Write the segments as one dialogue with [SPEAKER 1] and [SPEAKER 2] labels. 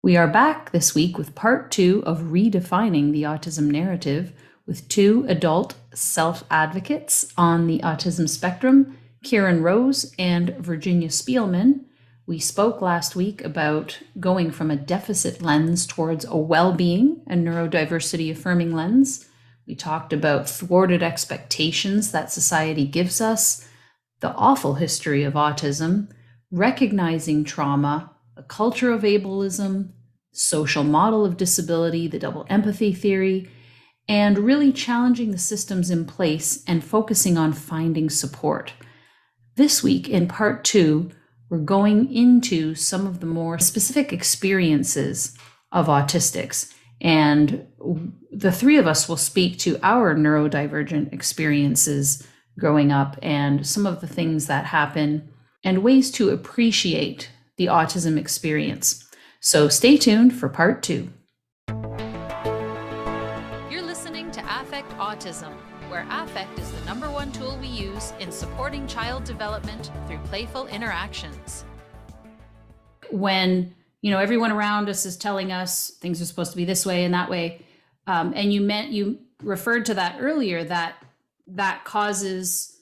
[SPEAKER 1] We are back this week with part 2 of Redefining the Autism Narrative with two adult self-advocates on the autism spectrum, Kieran Rose and Virginia Spielman. We spoke last week about going from a deficit lens towards a well-being and neurodiversity affirming lens. We talked about thwarted expectations that society gives us, the awful history of autism, recognizing trauma, a culture of ableism, social model of disability, the double empathy theory, and really challenging the systems in place and focusing on finding support. This week, in part 2, we're going into some of the more specific experiences of autistics. And the three of us will speak to our neurodivergent experiences growing up and some of the things that happen and ways to appreciate the autism experience. So stay tuned for part 2.
[SPEAKER 2] You're listening to Affect Autism, where affect is the #1 tool we use in supporting child development through playful interactions.
[SPEAKER 1] When, everyone around us is telling us things are supposed to be this way and that way, and you referred to that earlier, that causes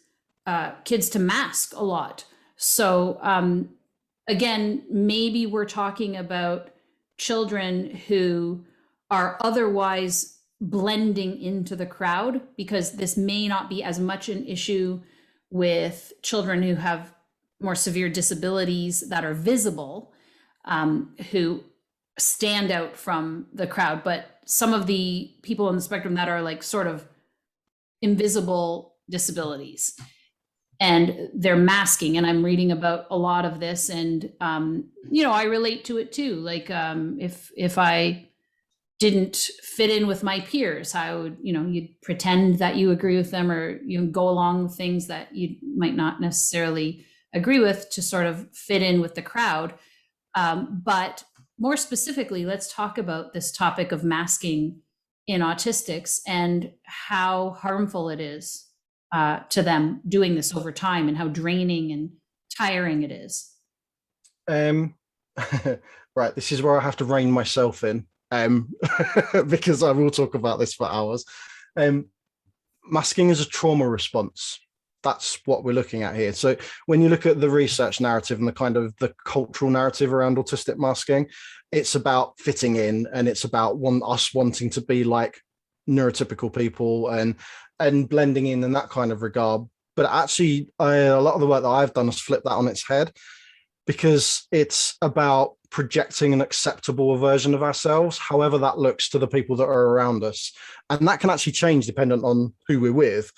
[SPEAKER 1] kids to mask a lot. So again, maybe we're talking about children who are otherwise blending into the crowd, because this may not be as much an issue with children who have more severe disabilities that are visible, who stand out from the crowd. But some of the people on the spectrum that are like sort of invisible disabilities, and they're masking, and I'm reading about a lot of this, and I relate to it too. Like if I didn't fit in with my peers, I would, you'd pretend that you agree with them, or you go along with things that you might not necessarily agree with to sort of fit in with the crowd. But more specifically, let's talk about this topic of masking in autistics and how harmful it is to them doing this over time, and how draining and tiring it is.
[SPEAKER 3] Right, this is where I have to rein myself in, because I will talk about this for hours. Masking is a trauma response. That's what we're looking at here. So when you look at the research narrative and the kind of the cultural narrative around autistic masking, it's about fitting in, and it's about us wanting to be like neurotypical people and blending in that kind of regard. But actually, a lot of the work that I've done has flipped that on its head, because it's about projecting an acceptable version of ourselves, however that looks to the people that are around us. And that can actually change dependent on who we're with.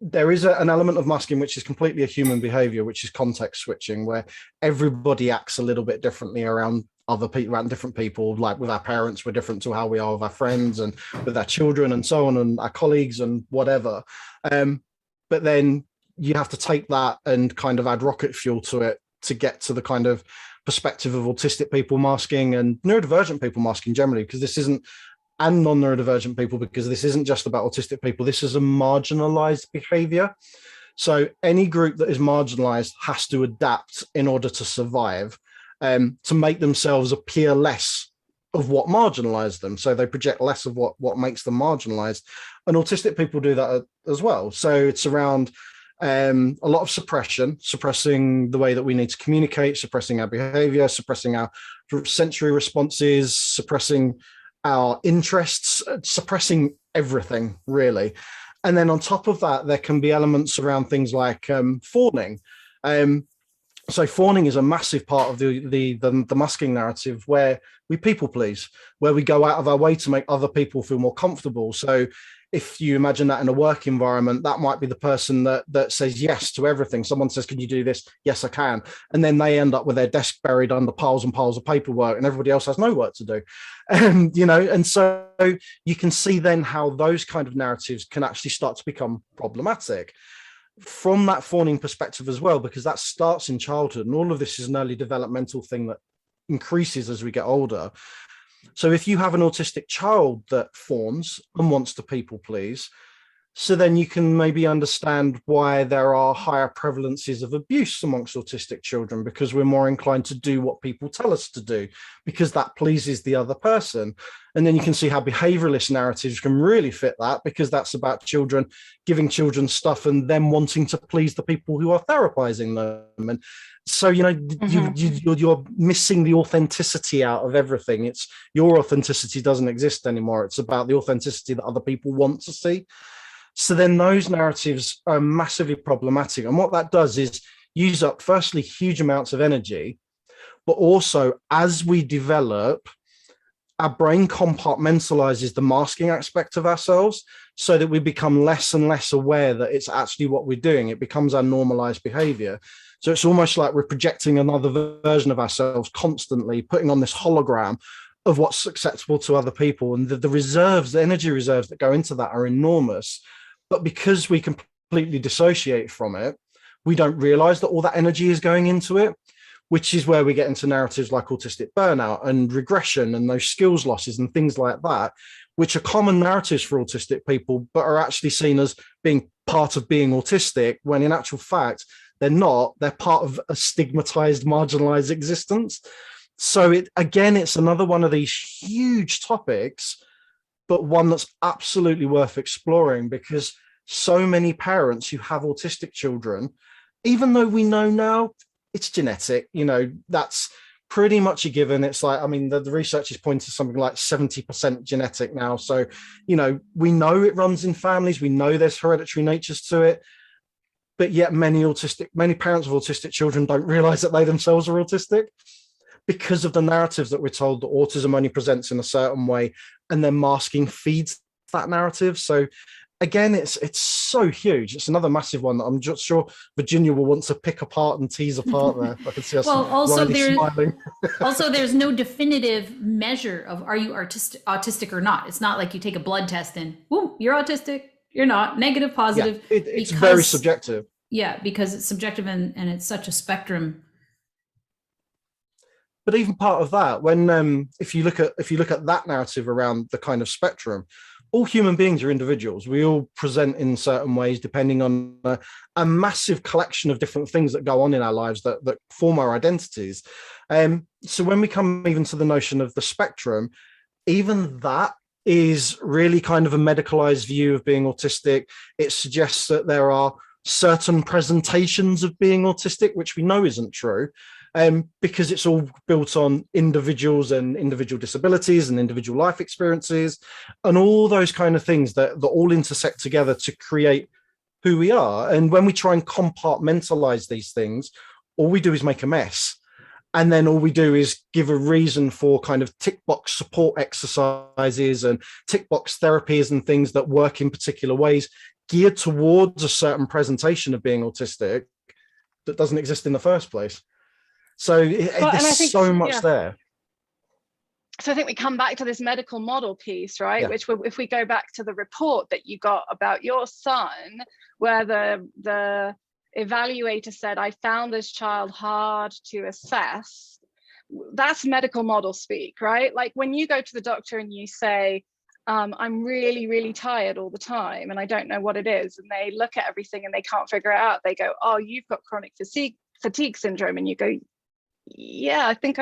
[SPEAKER 3] There is an element of masking which is completely a human behavior, which is context switching, where everybody acts a little bit differently around other people, around different people. Like with our parents, we're different to how we are with our friends and with our children and so on, and our colleagues and whatever. But then you have to take that and kind of add rocket fuel to it to get to the kind of perspective of autistic people masking and neurodivergent people masking generally, because this isn't, and non-neurodivergent people, because this isn't just about autistic people. This is a marginalized behavior. So any group that is marginalized has to adapt in order to survive, to make themselves appear less of what marginalized them. So they project less of what makes them marginalized. And autistic people do that as well. So it's around a lot of suppressing the way that we need to communicate, suppressing our behavior, suppressing our sensory responses, suppressing our interests, suppressing everything, really. And then on top of that, there can be elements around things like fawning. So fawning is a massive part of the masking narrative, where we people please, where we go out of our way to make other people feel more comfortable. So if you imagine that in a work environment, that might be the person that says yes to everything. Someone says, can you do this? Yes, I can. And then they end up with their desk buried under piles and piles of paperwork, and everybody else has no work to do. And so you can see then how those kind of narratives can actually start to become problematic from that fawning perspective as well, because that starts in childhood, and all of this is an early developmental thing that increases as we get older. So if you have an autistic child that fawns and wants to people please, So then you can maybe understand why there are higher prevalences of abuse amongst autistic children, because we're more inclined to do what people tell us to do, because that pleases the other person. And then you can see how behavioralist narratives can really fit that, because that's about children giving children stuff and them wanting to please the people who are therapizing them. And so, you're missing the authenticity out of everything. It's your authenticity doesn't exist anymore. It's about the authenticity that other people want to see. So then those narratives are massively problematic. And what that does is use up, firstly, huge amounts of energy, but also as we develop, our brain compartmentalizes the masking aspect of ourselves so that we become less and less aware that it's actually what we're doing. It becomes our normalized behavior. So it's almost like we're projecting another version of ourselves constantly, putting on this hologram of what's acceptable to other people. And the reserves, the energy reserves that go into that are enormous. But because we completely dissociate from it, we don't realize that all that energy is going into it, which is where we get into narratives like autistic burnout and regression and those skills losses and things like that, which are common narratives for autistic people, but are actually seen as being part of being autistic, when in actual fact, they're not. They're part of a stigmatized, marginalized existence. So it's another one of these huge topics, but one that's absolutely worth exploring, because so many parents who have autistic children, even though we know now it's genetic, that's pretty much a given. It's like, the research is pointing to something like 70% genetic now. So, we know it runs in families. We know there's hereditary natures to it. But yet many parents of autistic children don't realize that they themselves are autistic, because of the narratives that we're told that autism only presents in a certain way, and then masking feeds that narrative. So again, it's so huge. It's another massive one that I'm just sure Virginia will want to pick apart and tease apart there. I can see us smiling.
[SPEAKER 1] Also, there's no definitive measure of are you autistic or not. It's not like you take a blood test and, whoa, you're autistic, you're not, negative, positive.
[SPEAKER 3] Yeah, it's very subjective.
[SPEAKER 1] Yeah, because it's subjective and it's such a spectrum.
[SPEAKER 3] But even part of that, when if you look at that narrative around the kind of spectrum, all human beings are individuals. We all present in certain ways depending on a massive collection of different things that go on in our lives that form our identities. So when we come even to the notion of the spectrum, even that is really kind of a medicalized view of being autistic. It suggests that there are certain presentations of being autistic, which we know isn't true. Because it's all built on individuals and individual disabilities and individual life experiences and all those kind of things that all intersect together to create who we are. And when we try and compartmentalize these things, all we do is make a mess. And then all we do is give a reason for kind of tick box support exercises and tick box therapies and things that work in particular ways geared towards a certain presentation of being autistic that doesn't exist in the first place. So there's so much there.
[SPEAKER 4] So I think we come back to this medical model piece, right? Yeah. Which, if we go back to the report that you got about your son, where the evaluator said, I found this child hard to assess, that's medical model speak, right? Like when you go to the doctor and you say, I'm really, really tired all the time and I don't know what it is. And they look at everything and they can't figure it out. They go, oh, you've got chronic fatigue syndrome. And you go, yeah, I think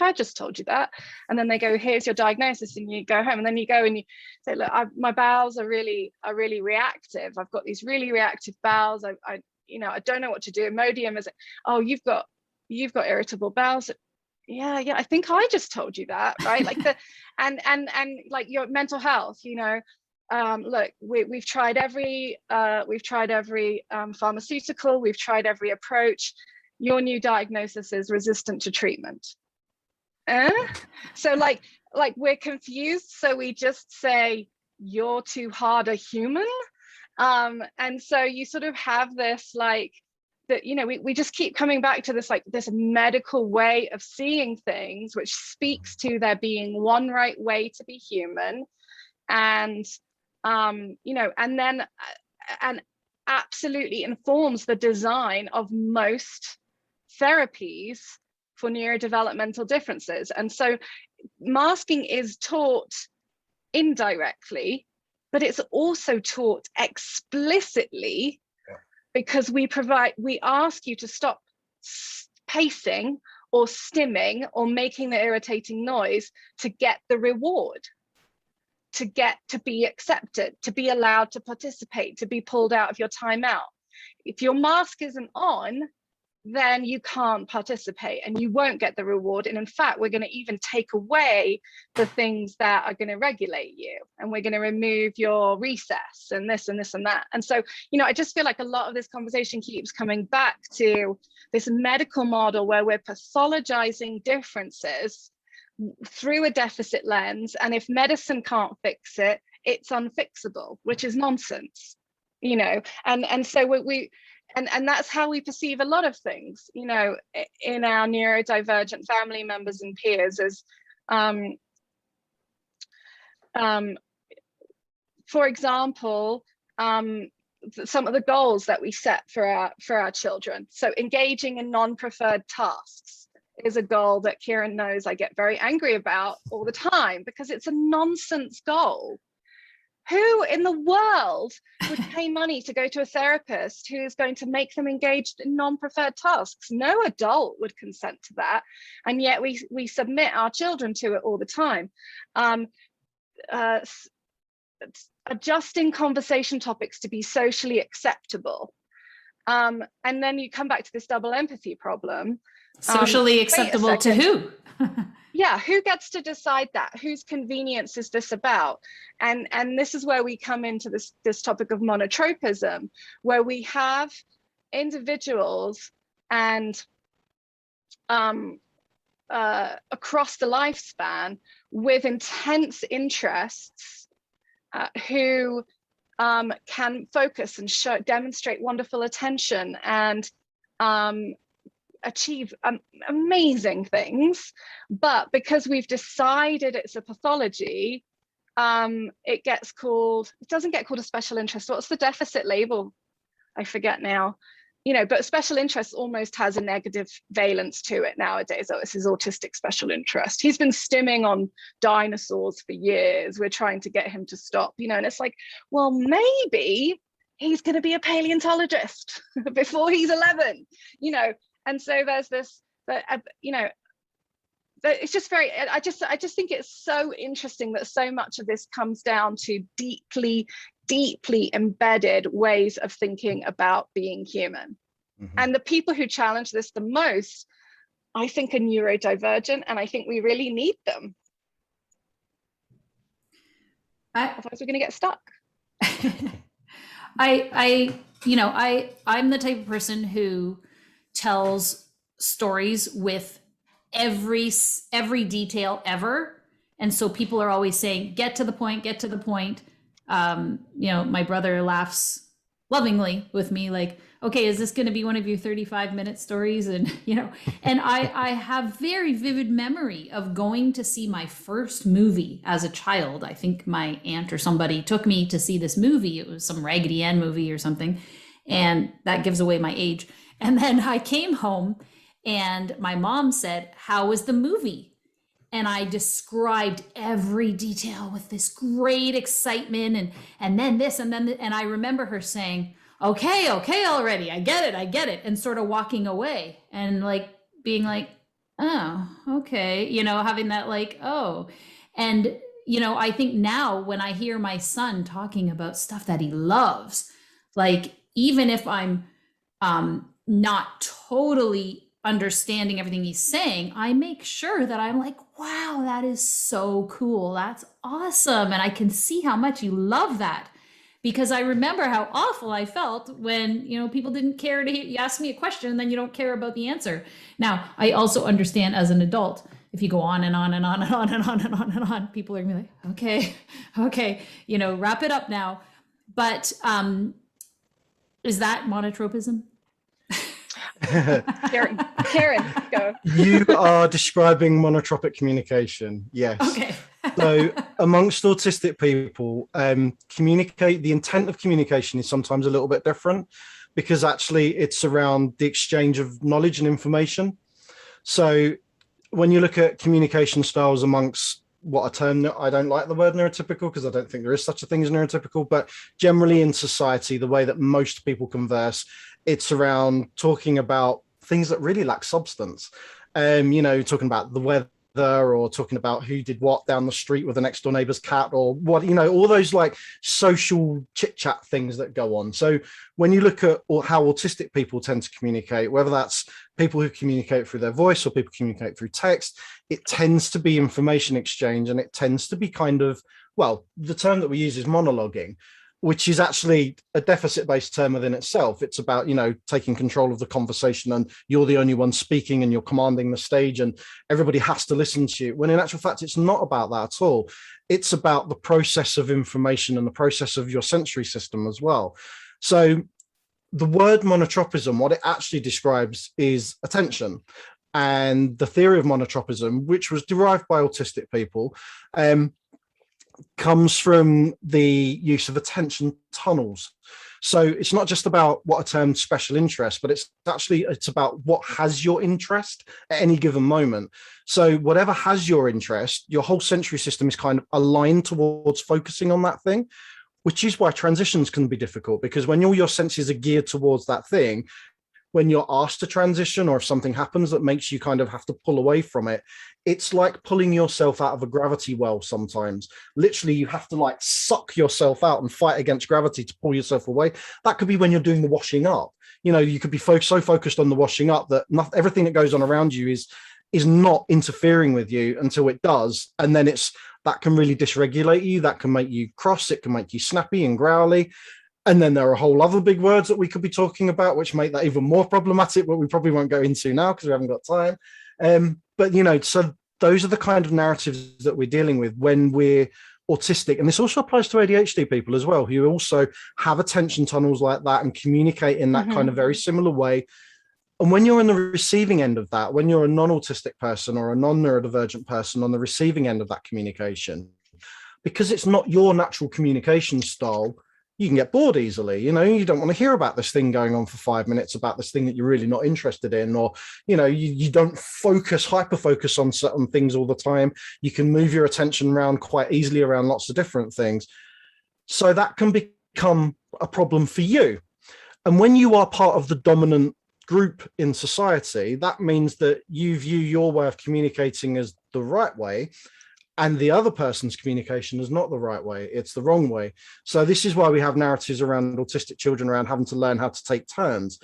[SPEAKER 4] I just told you that. And then they go, here's your diagnosis, and you go home, and then you go and you say, look, my bowels are really reactive. I've got these really reactive bowels. I don't know what to do. Imodium is, oh, you've got irritable bowels. Yeah, I think I just told you that, right? Like and like your mental health, look, we've tried every pharmaceutical, we've tried every approach. Your new diagnosis is resistant to treatment. So like we're confused, so we just say you're too hard a human. And so you sort of have this like that, we just keep coming back to this like this medical way of seeing things, which speaks to there being one right way to be human. And and then and absolutely informs the design of most therapies for neurodevelopmental differences. And so masking is taught indirectly but it's also taught explicitly, because we ask you to stop pacing or stimming or making the irritating noise to get the reward, to be accepted, to be allowed to participate, to be pulled out of your timeout. If your mask isn't on, then you can't participate and you won't get the reward. And in fact, we're going to even take away the things that are going to regulate you, and we're going to remove your recess and this and this and that. And so, I just feel like a lot of this conversation keeps coming back to this medical model where we're pathologizing differences through a deficit lens. And if medicine can't fix it, it's unfixable, which is nonsense, and so and that's how we perceive a lot of things, in our neurodivergent family members and peers, as for example, some of the goals that we set for our children. So engaging in non-preferred tasks is a goal that Kieran knows I get very angry about all the time, because it's a nonsense goal. Who in the world would pay money to go to a therapist who's going to make them engaged in non-preferred tasks? No adult would consent to that, and yet we submit our children to it all the time. Adjusting conversation topics to be socially acceptable, and then you come back to this double empathy problem.
[SPEAKER 1] Socially acceptable to who?
[SPEAKER 4] Yeah, who gets to decide that? Whose convenience is this about? And this is where we come into this topic of monotropism, where we have individuals and across the lifespan with intense interests who can focus and demonstrate wonderful attention and achieve amazing things, but because we've decided it's a pathology, it doesn't get called a special interest. What's the deficit label? I forget now. But special interest almost has a negative valence to it nowadays. Oh, it's his autistic special interest. He's been stimming on dinosaurs for years. We're trying to get him to stop, and it's like, well, maybe he's going to be a paleontologist before he's 11, And so there's this, it's just very, I just think it's so interesting that so much of this comes down to deeply embedded ways of thinking about being human. Mm-hmm. And the people who challenge this the most, I think, are neurodivergent, and I think we really need them. Otherwise we're going to get stuck.
[SPEAKER 1] I'm the type of person who tells stories with every detail ever, and so people are always saying, get to the point. My brother laughs lovingly with me, like, okay, is this going to be one of your 35-minute stories? And and I have very vivid memory of going to see my first movie as a child. I think my aunt or somebody took me to see this movie. It was some Raggedy Ann movie or something, and that gives away my age. And then I came home and my mom said, "How was the movie?" And I described every detail with this great excitement and then this and then, and I remember her saying, okay already, I get it. And sort of walking away and like being like, oh, okay. Having that like, oh, and, I think now when I hear my son talking about stuff that he loves, like, even if I'm, not totally understanding everything he's saying, I make sure that I'm like, wow, that is so cool. That's awesome. And I can see how much you love that, because I remember how awful I felt when, people didn't care to you ask me a question and then you don't care about the answer. Now, I also understand as an adult, if you go on and on and on and on and on and on and on, people are gonna be like, okay, wrap it up now. But is that monotropism?
[SPEAKER 4] Karen, go.
[SPEAKER 3] You are describing monotropic communication. Yes.
[SPEAKER 1] Okay.
[SPEAKER 3] So amongst autistic people, the intent of communication is sometimes a little bit different, because actually it's around the exchange of knowledge and information. So when you look at communication styles amongst what a term, I don't like the word neurotypical because I don't think there is such a thing as neurotypical, but generally in society, the way that most people converse, it's around talking about things that really lack substance. Talking about the weather, or talking about who did what down the street with the next door neighbor's cat, or what, all those like social chit chat things that go on. So when you look at how autistic people tend to communicate, whether that's people who communicate through their voice or people communicate through text, it tends to be information exchange, and it tends to be kind of, well, the term that we use is monologuing, which is actually a deficit-based term within itself. It's about, taking control of the conversation, and you're the only one speaking and you're commanding the stage and everybody has to listen to you. When in actual fact, it's not about that at all. It's about the process of information and the process of your sensory system as well. So the word monotropism, what it actually describes is attention. And the theory of monotropism, which was derived by autistic people, comes from the use of attention tunnels. So it's not just about what are termed special interests, but it's about what has your interest at any given moment. So whatever has your interest, your whole sensory system is kind of aligned towards focusing on that thing, which is why transitions can be difficult, because when all your senses are geared towards that thing, when you're asked to transition, or if something happens that makes you kind of have to pull away from it, it's like pulling yourself out of a gravity well sometimes. Literally, you have to like suck yourself out and fight against gravity to pull yourself away. That could be when you're doing the washing up. You could be so focused on the washing up that everything that goes on around you is not interfering with you until it does. And then that can really dysregulate you. That can make you cross. It can make you snappy and growly. And then there are a whole other big words that we could be talking about, which make that even more problematic, but we probably won't go into now because we haven't got time. But, so those are the kind of narratives that we're dealing with when we're autistic. And this also applies to ADHD people as well, who also have attention tunnels like that and communicate in that kind of very similar way. And when you're on the receiving end of that, when you're a non-autistic person or a non-neurodivergent person on the receiving end of that communication, because it's not your natural communication style, you can get bored easily. You don't want to hear about this thing going on for 5 minutes, about this thing that you're really not interested in, or, you don't hyper focus on certain things all the time. You can move your attention around quite easily around lots of different things. So that can become a problem for you. And when you are part of the dominant group in society, that means that you view your way of communicating as the right way, and the other person's communication is not the right way, it's the wrong way. So this is why we have narratives around autistic children around having to learn how to take turns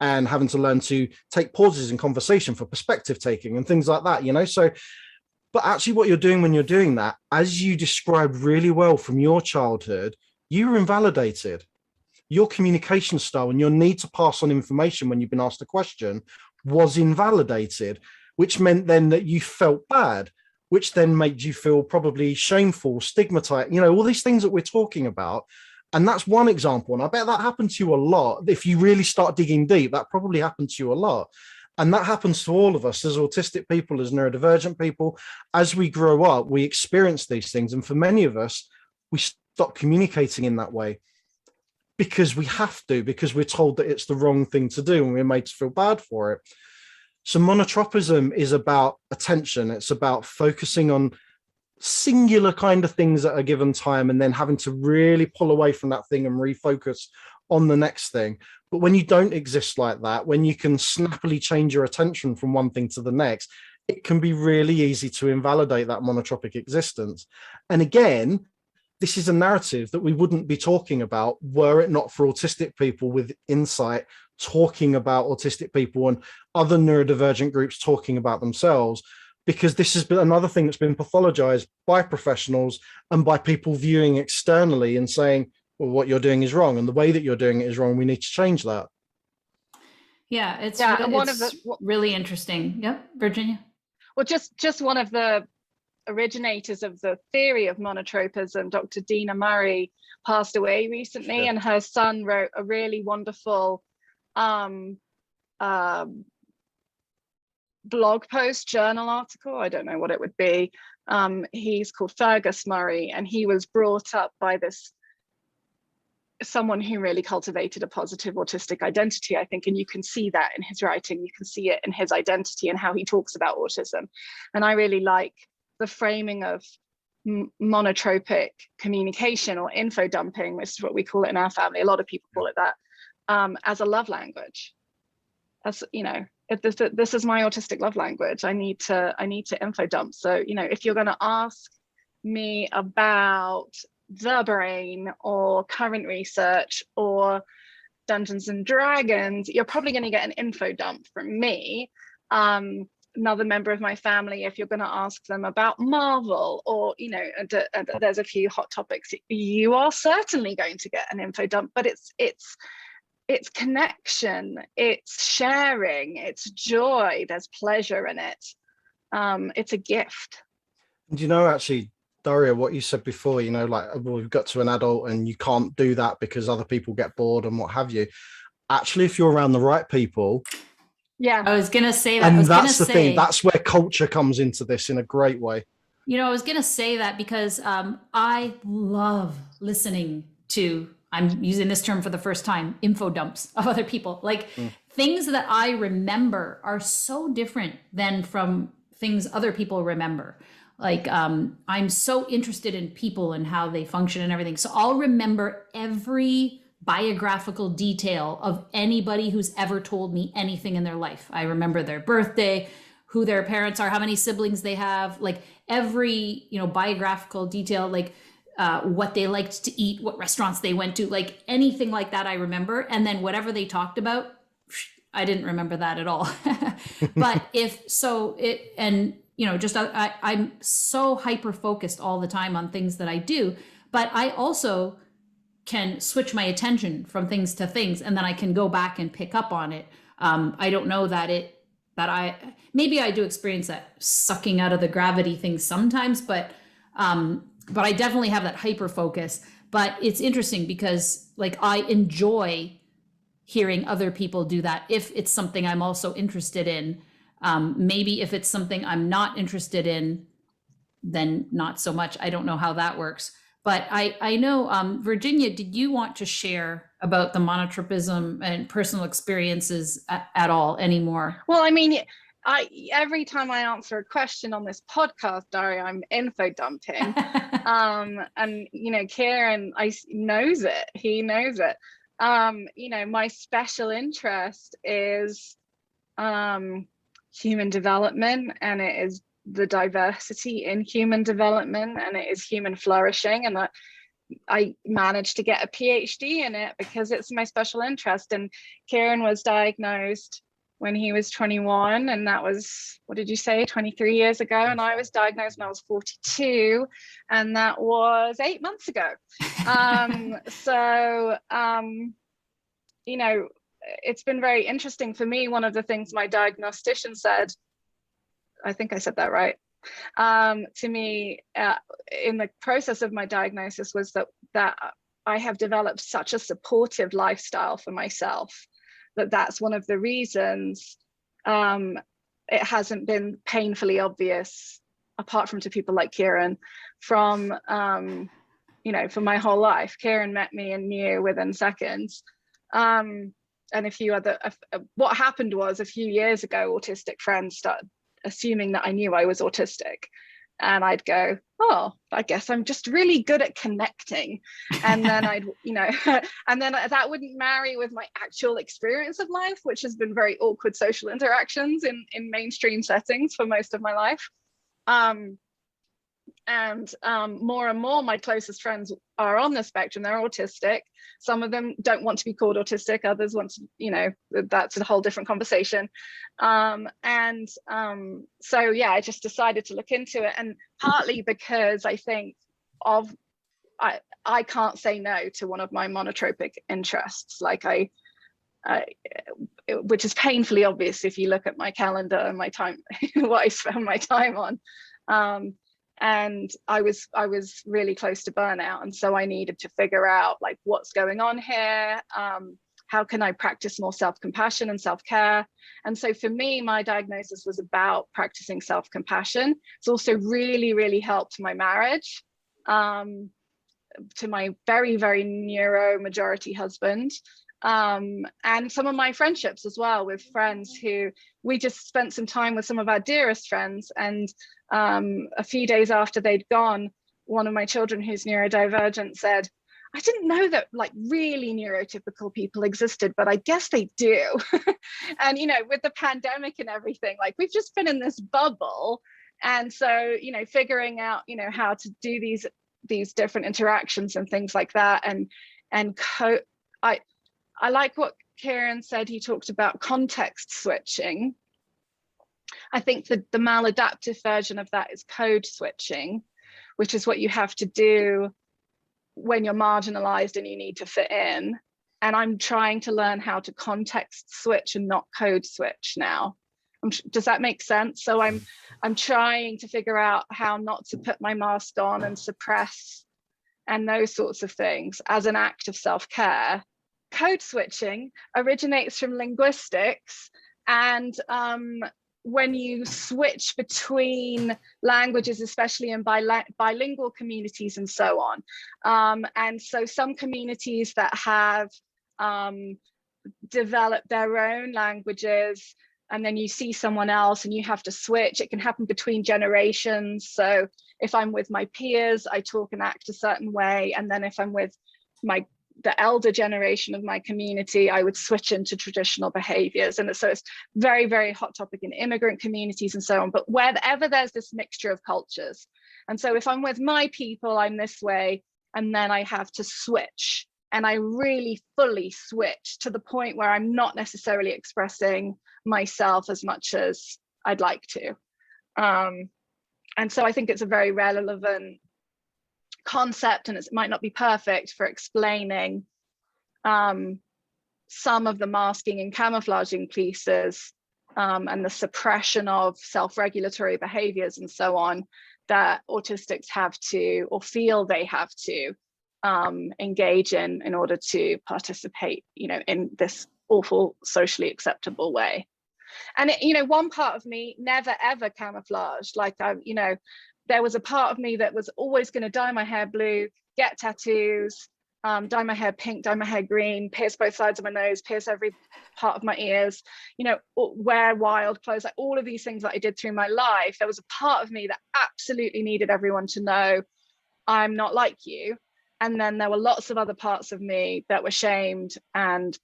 [SPEAKER 3] and having to learn to take pauses in conversation for perspective taking and things like that, So, but actually what you're doing when you're doing that, as you described really well from your childhood, you were invalidated. Your communication style and your need to pass on information when you've been asked a question was invalidated, which meant then that you felt bad, which then made you feel probably shameful, stigmatized, all these things that we're talking about. And that's one example. And I bet that happened to you a lot. If you really start digging deep, that probably happened to you a lot. And that happens to all of us as autistic people, as neurodivergent people. As we grow up, we experience these things. And for many of us, we stop communicating in that way because we have to, because we're told that it's the wrong thing to do and we're made to feel bad for it. So monotropism is about attention. It's about focusing on singular kind of things at a given time and then having to really pull away from that thing and refocus on the next thing. But when you don't exist like that, when you can snappily change your attention from one thing to the next, it can be really easy to invalidate that monotropic existence. And again, this is a narrative that we wouldn't be talking about were it not for autistic people with insight talking about autistic people and other neurodivergent groups talking about themselves, because this has been another thing that's been pathologized by professionals and by people viewing externally and saying, well, what you're doing is wrong and the way that you're doing it is wrong. We need to change that.
[SPEAKER 1] Yeah, it's really interesting. Yep, Virginia.
[SPEAKER 4] Well, just one of the originators of the theory of monotropism, Dr. Dina Murray, passed away recently, and her son wrote a really wonderful blog post, journal article, I don't know what it would be. He's called Fergus Murray, and he was brought up by someone who really cultivated a positive autistic identity, I think, and you can see that in his writing, you can see it in his identity and how he talks about autism. And I really like the framing of monotropic communication or info dumping, which is what we call it in our family. A lot of people call it that, as a love language. As you know, if this is my autistic love language, I need to info dump. So, you know, if you're going to ask me about the brain or current research or Dungeons and Dragons, you're probably going to get an info dump from me. Another member of my family, if you're going to ask them about Marvel or, you know, there's a few hot topics, you are certainly going to get an info dump. But it's connection, it's sharing, it's joy, there's pleasure in it. It's a gift.
[SPEAKER 3] And you know, actually, Daria, what you said before, you know, like, well, we've got to an adult and you can't do that because other people get bored and what have you. Actually, if you're around the right people.
[SPEAKER 4] Yeah.
[SPEAKER 1] I was going to say that.
[SPEAKER 3] And that's the thing. That's where culture comes into this in a great way.
[SPEAKER 1] You know, I was going to say that because I love listening to, I'm using this term for the first time, info dumps of other people. Like things that I remember are so different than from things other people remember. Like I'm so interested in people and how they function and everything. So I'll remember every biographical detail of anybody who's ever told me anything in their life. I remember their birthday, who their parents are, how many siblings they have, like every, you know, biographical detail, like what they liked to eat, what restaurants they went to, like anything like that I remember. And then whatever they talked about, I didn't remember that at all. But you know, just I'm so hyper focused all the time on things that I do, but I also can switch my attention from things to things, and then I can go back and pick up on it. I don't know maybe I do experience that sucking out of the gravity thing sometimes, but I definitely have that hyper focus. But it's interesting because like I enjoy hearing other people do that if it's something I'm also interested in. Maybe if it's something I'm not interested in, then not so much. I don't know how that works. But I know, Virginia, did you want to share about the monotropism and personal experiences at all anymore?
[SPEAKER 4] Well, I mean, every time I answer a question on this podcast, Daria, I'm info dumping. And, you know, Kieran knows it. He knows it. You know, my special interest is human development, and it is the diversity in human development, and it is human flourishing. And I managed to get a PhD in it because it's my special interest. And Kieran was diagnosed when he was 21, and that was, what did you say, 23 years ago? And I was diagnosed when I was 42, and that was 8 months ago. You know, it's been very interesting for me. One of the things my diagnostician said, I think I said that right, to me in the process of my diagnosis was that I have developed such a supportive lifestyle for myself, that's one of the reasons it hasn't been painfully obvious, apart from to people like Kieran, from you know, for my whole life. Kieran met me and knew within seconds. And a few other, what happened was a few years ago, autistic friends started assuming that I knew I was autistic. And I'd go, oh, I guess I'm just really good at connecting. And then I'd, you know, and then that wouldn't marry with my actual experience of life, which has been very awkward social interactions in mainstream settings for most of my life. And more and more my closest friends are on the spectrum. They're autistic. Some of them don't want to be called autistic. Others want to, you know, that's a whole different conversation. So yeah, I just decided to look into it, and partly because I think I can't say no to one of my monotropic interests, like which is painfully obvious if you look at my calendar and my time, what I spend my time on. And I was really close to burnout, and so I needed to figure out like what's going on here. How can I practice more self-compassion and self-care? And so for me, my diagnosis was about practicing self-compassion. It's also really, really helped my marriage, to my very, very neuro majority husband. And some of my friendships as well, with friends who we just spent some time with, some of our dearest friends, and a few days after they'd gone, one of my children who's neurodivergent said, I didn't know that like really neurotypical people existed, but I guess they do. And, you know, with the pandemic and everything, like we've just been in this bubble. And so, you know, figuring out, you know, how to do these different interactions and things like that. I like what Kieran said. He talked about context switching. I think the maladaptive version of that is code switching, which is what you have to do when you're marginalized and you need to fit in. And I'm trying to learn how to context switch and not code switch now. Does that make sense? So I'm trying to figure out how not to put my mask on and suppress and those sorts of things as an act of self-care. Code switching originates from linguistics, and when you switch between languages, especially in bilingual communities and so on. And so some communities that have developed their own languages, and then you see someone else and you have to switch, it can happen between generations. So if I'm with my peers, I talk and act a certain way. And then if I'm with the elder generation of my community, I would switch into traditional behaviors. And so it's very, very hot topic in immigrant communities and so on, but wherever there's this mixture of cultures. And so if I'm with my people, I'm this way, and then I have to switch, and I really fully switch to the point where I'm not necessarily expressing myself as much as I'd like to. And so I think it's a very relevant concept, and it might not be perfect for explaining some of the masking and camouflaging pieces and the suppression of self-regulatory behaviors and so on that autistics have to, or feel they have to, engage in order to participate, you know, in this awful socially acceptable way. And it, you know, one part of me never ever camouflaged. Like you know, there was a part of me that was always going to dye my hair blue, get tattoos, dye my hair pink, dye my hair green, pierce both sides of my nose, pierce every part of my ears, you know, wear wild clothes, like all of these things that I did through my life. There was a part of me that absolutely needed everyone to know I'm not like you. And then there were lots of other parts of me that were shamed, and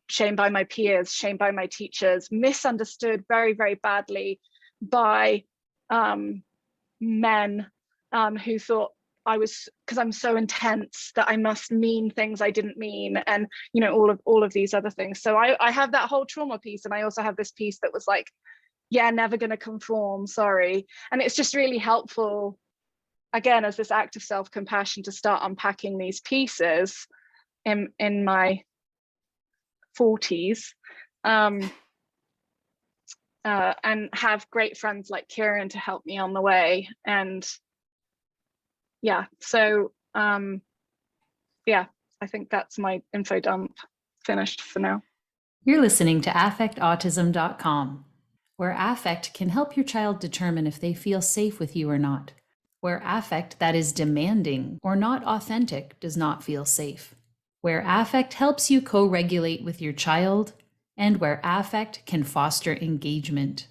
[SPEAKER 4] shamed by my peers, shamed by my teachers, misunderstood very, very badly by men who thought I was, because I'm so intense, that I must mean things I didn't mean, and you know, all of these other things. So I have that whole trauma piece, and I also have this piece that was like, yeah, never going to conform, sorry. And it's just really helpful, again, as this act of self-compassion, to start unpacking these pieces in my 40s, and have great friends like Kieran to help me on the way. And yeah, so yeah, I think that's my info dump finished for now.
[SPEAKER 1] You're listening to affectautism.com, where affect can help your child determine if they feel safe with you or not, where affect that is demanding or not authentic does not feel safe, where affect helps you co-regulate with your child, and where affect can foster engagement.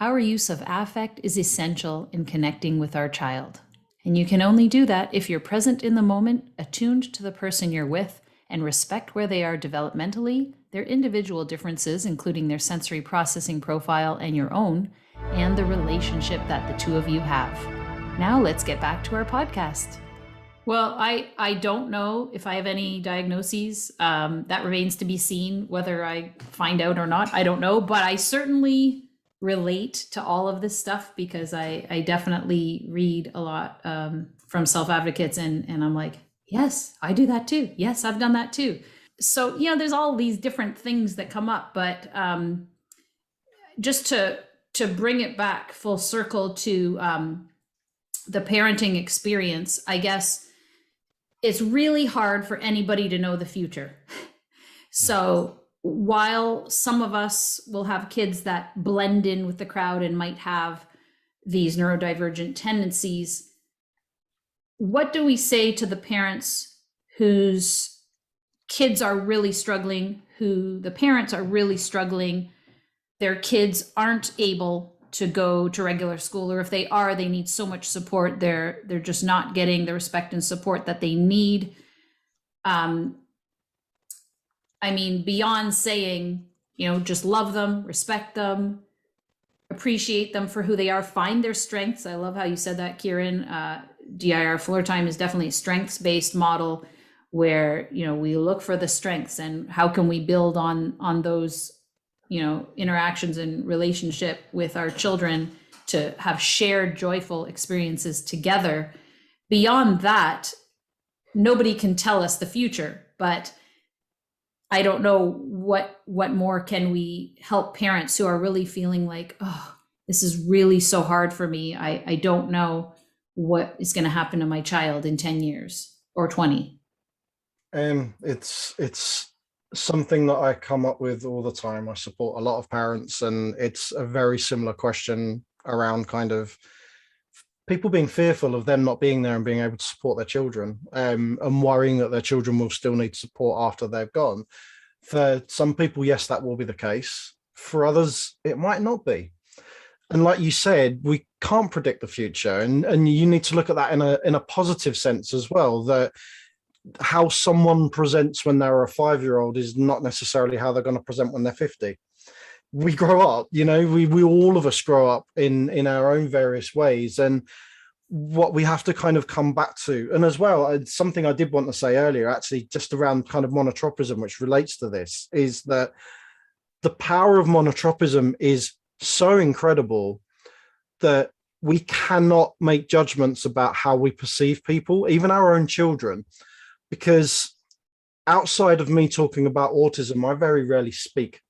[SPEAKER 1] Our use of affect is essential in connecting with our child. And you can only do that if you're present in the moment, attuned to the person you're with, and respect where they are developmentally, their individual differences, including their sensory processing profile and your own, and the relationship that the two of you have. Now let's get back to our podcast. Well, I don't know if I have any diagnoses. That remains to be seen, whether I find out or not. I don't know, but I certainly relate to all of this stuff, because I definitely read a lot from self-advocates, and I'm like, yes, I do that too. Yes, I've done that too. So, you know, there's all these different things that come up, but just to bring it back full circle to the parenting experience, I guess it's really hard for anybody to know the future. So while some of us will have kids that blend in with the crowd and might have these neurodivergent tendencies, what do we say to the parents whose kids are really struggling, who the parents are really struggling, their kids aren't able to go to regular school, or if they are, they need so much support, they're just not getting the respect and support that they need. I mean, beyond saying, you know, just love them, respect them, appreciate them for who they are, find their strengths. I love how you said that, Kieran. DIR Floor Time is definitely a strengths-based model where, you know, we look for the strengths and how can we build on those, you know, interactions and relationship with our children to have shared joyful experiences together. Beyond that, nobody can tell us the future, but I don't know what more can we help parents who are really feeling like, oh, this is really so hard for me. I don't know what is going to happen to my child in 10 years or 20.
[SPEAKER 3] It's something that I come up with all the time. I support a lot of parents, and it's a very similar question around kind of people being fearful of them not being there and being able to support their children, and worrying that their children will still need support after they've gone. For some people, yes, that will be the case. For others, it might not be. And like you said, we can't predict the future, and you need to look at that in a positive sense as well, that how someone presents when they're a 5-year-old is not necessarily how they're going to present when they're 50. We grow up, you know, we all of us grow up in our own various ways, and what we have to kind of come back to. And as well, something I did want to say earlier, actually, just around kind of monotropism, which relates to this, is that the power of monotropism is so incredible that we cannot make judgments about how we perceive people, even our own children, because outside of me talking about autism, I very rarely speak.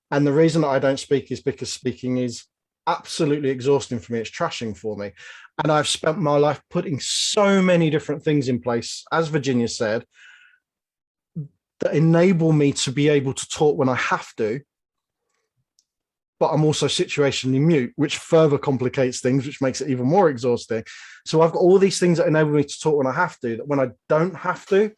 [SPEAKER 3] And the reason that I don't speak is because speaking is absolutely exhausting for me. It's trashing for me. And I've spent my life putting so many different things in place, as Virginia said, that enable me to be able to talk when I have to, but I'm also situationally mute, which further complicates things, which makes it even more exhausting. So I've got all these things that enable me to talk when I have to, that when I don't have to,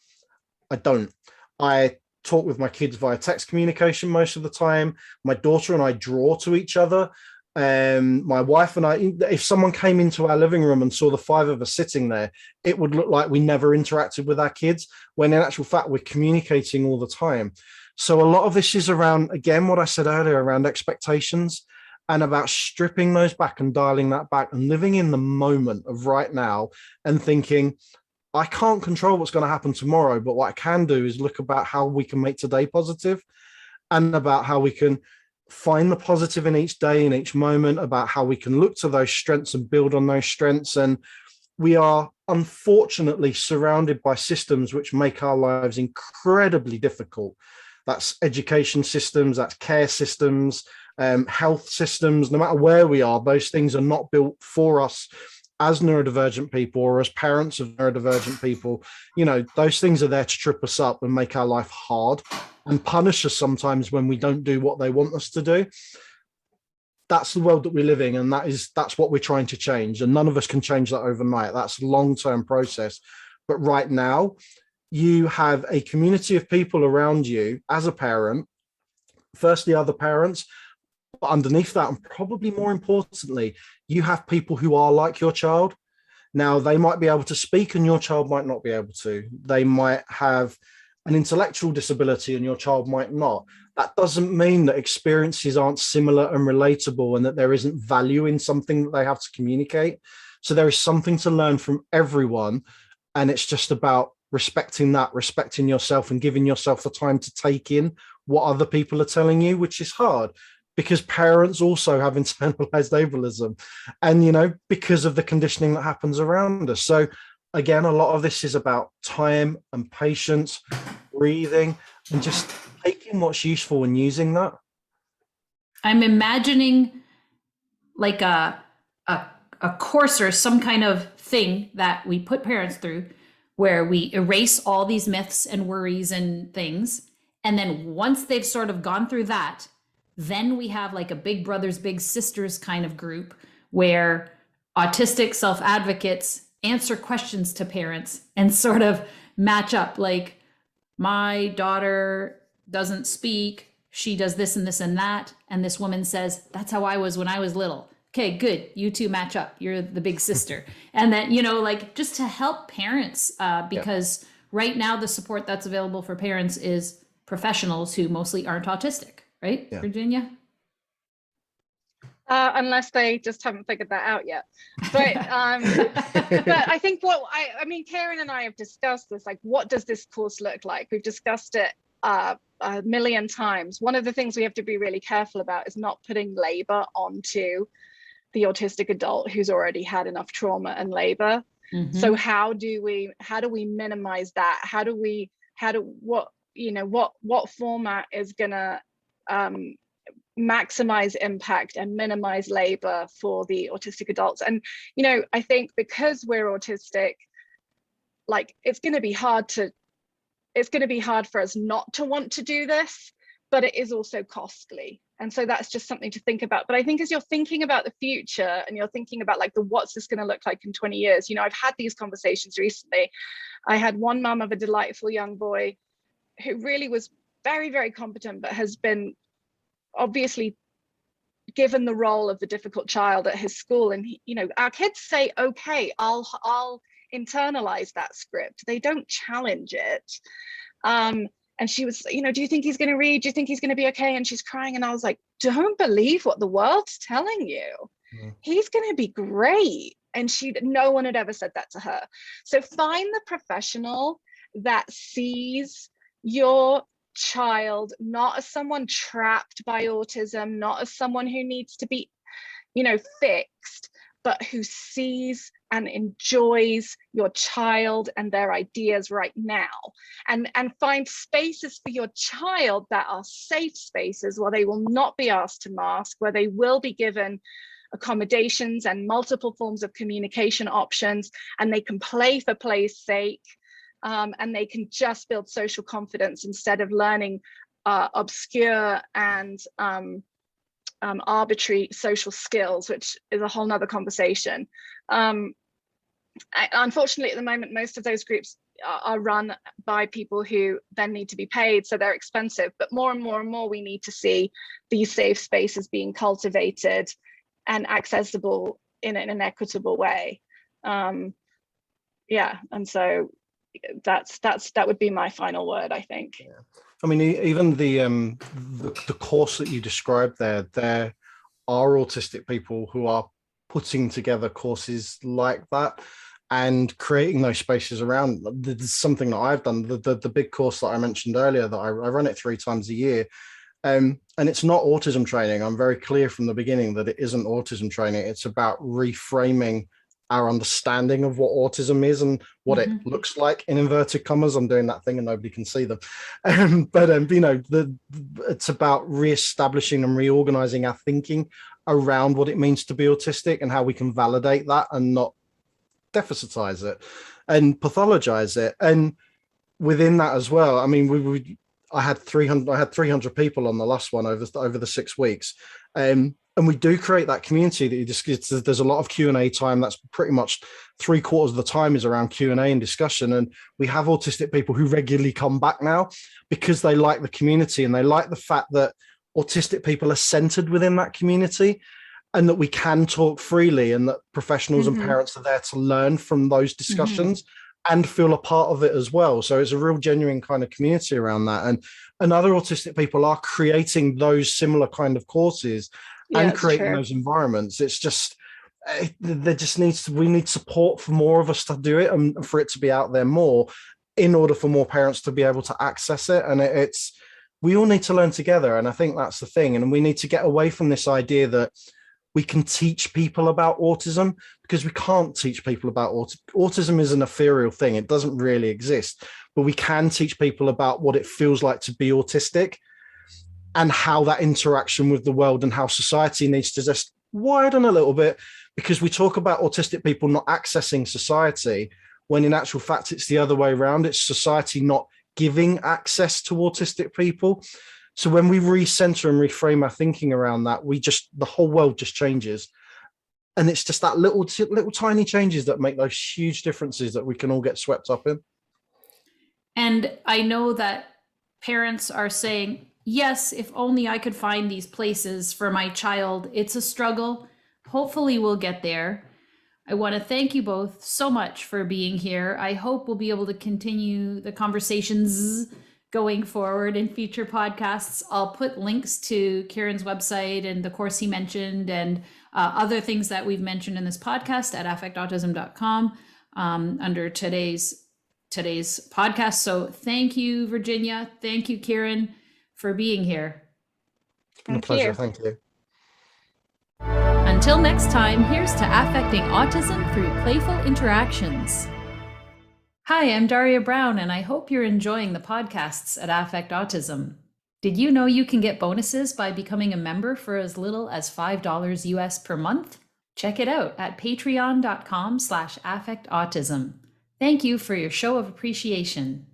[SPEAKER 3] I don't. I talk with my kids via text communication most of the time. My daughter and I draw to each other. My wife and I, if someone came into our living room and saw the 5 of us sitting there, it would look like we never interacted with our kids, when in actual fact, we're communicating all the time. So a lot of this is around, again, what I said earlier, around expectations, and about stripping those back and dialing that back and living in the moment of right now and thinking, I can't control what's going to happen tomorrow, but what I can do is look about how we can make today positive, and about how we can find the positive in each day, in each moment, about how we can look to those strengths and build on those strengths. And we are unfortunately surrounded by systems which make our lives incredibly difficult. That's education systems, that's care systems, health systems. No matter where we are, those things are not built for us as neurodivergent people or as parents of neurodivergent people. You know, those things are there to trip us up and make our life hard and punish us sometimes when we don't do what they want us to do. That's the world that we're living in, and that's what we're trying to change. And none of us can change that overnight. That's a long-term process. But right now, you have a community of people around you as a parent, firstly other parents, but underneath that, and probably more importantly, you have people who are like your child. Now, they might be able to speak and your child might not be able to. They might have an intellectual disability and your child might not. That doesn't mean that experiences aren't similar and relatable and that there isn't value in something that they have to communicate. So there is something to learn from everyone, and it's just about respecting that, respecting yourself, and giving yourself the time to take in what other people are telling you, which is hard because parents also have internalized ableism, and, you know, because of the conditioning that happens around us. So again, a lot of this is about time and patience, breathing, and just taking what's useful and using that.
[SPEAKER 1] I'm imagining like a course or some kind of thing that we put parents through, where we erase all these myths and worries and things. And then once they've sort of gone through that, then we have like a big brothers, big sisters kind of group where autistic self-advocates answer questions to parents and sort of match up, like, my daughter doesn't speak, she does this and this and that, and this woman says, that's how I was when I was little. Okay, good. You two match up. You're the big sister. And then, like just to help parents, because right now the support that's available for parents is professionals who mostly aren't autistic, right, Virginia?
[SPEAKER 4] Unless they just haven't figured that out yet. But but I think I mean, Karen and I have discussed this, like, what does this course look like? We've discussed it a million times. One of the things we have to be really careful about is not putting labor onto the autistic adult who's already had enough trauma and labor. So how do we minimize that? What format is gonna maximize impact and minimize labor for the autistic adults? And I think because we're autistic, like, it's going to be hard for us not to want to do this, but it is also costly. And so that's just something to think about. But I think as you're thinking about the future and you're thinking about, like, what's this going to look like in 20 years, I've had these conversations recently. I had one mum of a delightful young boy who really was very, very competent, but has been obviously given the role of the difficult child at his school. And our kids say, okay, I'll internalize that script. They don't challenge it. And she was, do you think he's going to read? Do you think he's going to be okay? And she's crying. And I was like, don't believe what the world's telling you. He's going to be great. And no one had ever said that to her. So find the professional that sees your child not as someone trapped by autism, not as someone who needs to be, fixed, but who sees and enjoys your child and their ideas right now, and find spaces for your child that are safe spaces where they will not be asked to mask, where they will be given accommodations and multiple forms of communication options, and they can play for play's sake. And they can just build social confidence instead of learning obscure and arbitrary social skills, which is a whole nother conversation. Unfortunately, at the moment, most of those groups are run by people who then need to be paid, so they're expensive. But more and more and more, we need to see these safe spaces being cultivated and accessible in an equitable way. And so that would be my final word, I think.
[SPEAKER 3] I mean, even the course that you described there are autistic people who are putting together courses like that and creating those spaces around. This is something that I've done. The big course that I mentioned earlier, that I run it 3 times a year. And it's not autism training. I'm very clear from the beginning that it isn't autism training. It's about reframing our understanding of what autism is and what it looks like, in inverted commas. I'm doing that thing and nobody can see them. It's about reestablishing and reorganizing our thinking around what it means to be autistic and how we can validate that and not deficitize it and pathologize it. And within that as well, I mean, I had 300 people on the last one over the 6 weeks. And we do create that community that you discuss. There's a lot of Q&A time. That's pretty much 3/4 of the time is around Q&A and discussion. And we have autistic people who regularly come back now because they like the community and they like the fact that autistic people are centered within that community and that we can talk freely and that professionals and parents are there to learn from those discussions and feel a part of it as well. So it's a real genuine kind of community around that. And other autistic people are creating those similar kind of courses and creating those environments. It's just, we need support for more of us to do it and for it to be out there more in order for more parents to be able to access it. And we all need to learn together. And I think that's the thing. And we need to get away from this idea that we can teach people about autism, because we can't teach people about autism is an ethereal thing. It doesn't really exist, but we can teach people about what it feels like to be autistic and how that interaction with the world and how society needs to just widen a little bit, because we talk about autistic people not accessing society when in actual fact it's the other way around. It's society not giving access to autistic people. So when we recenter and reframe our thinking around that, the whole world just changes. And it's just that little tiny changes that make those huge differences that we can all get swept up in.
[SPEAKER 1] And I know that parents are saying, yes, if only I could find these places for my child. It's a struggle. Hopefully we'll get there. I want to thank you both so much for being here. I hope we'll be able to continue the conversations going forward in future podcasts. I'll put links to Kieran's website and the course he mentioned and other things that we've mentioned in this podcast at affectautism.com under today's podcast. So thank you, Virginia. Thank you, Kieran, for being here.
[SPEAKER 3] It's been a pleasure. Thank you.
[SPEAKER 2] Until next time, here's to affecting autism through playful interactions.
[SPEAKER 1] Hi, I'm Daria Brown, and I hope you're enjoying the podcasts at Affect Autism. Did you know you can get bonuses by becoming a member for as little as $5 US per month? Check it out at patreon.com/affectautism. Thank you for your show of appreciation.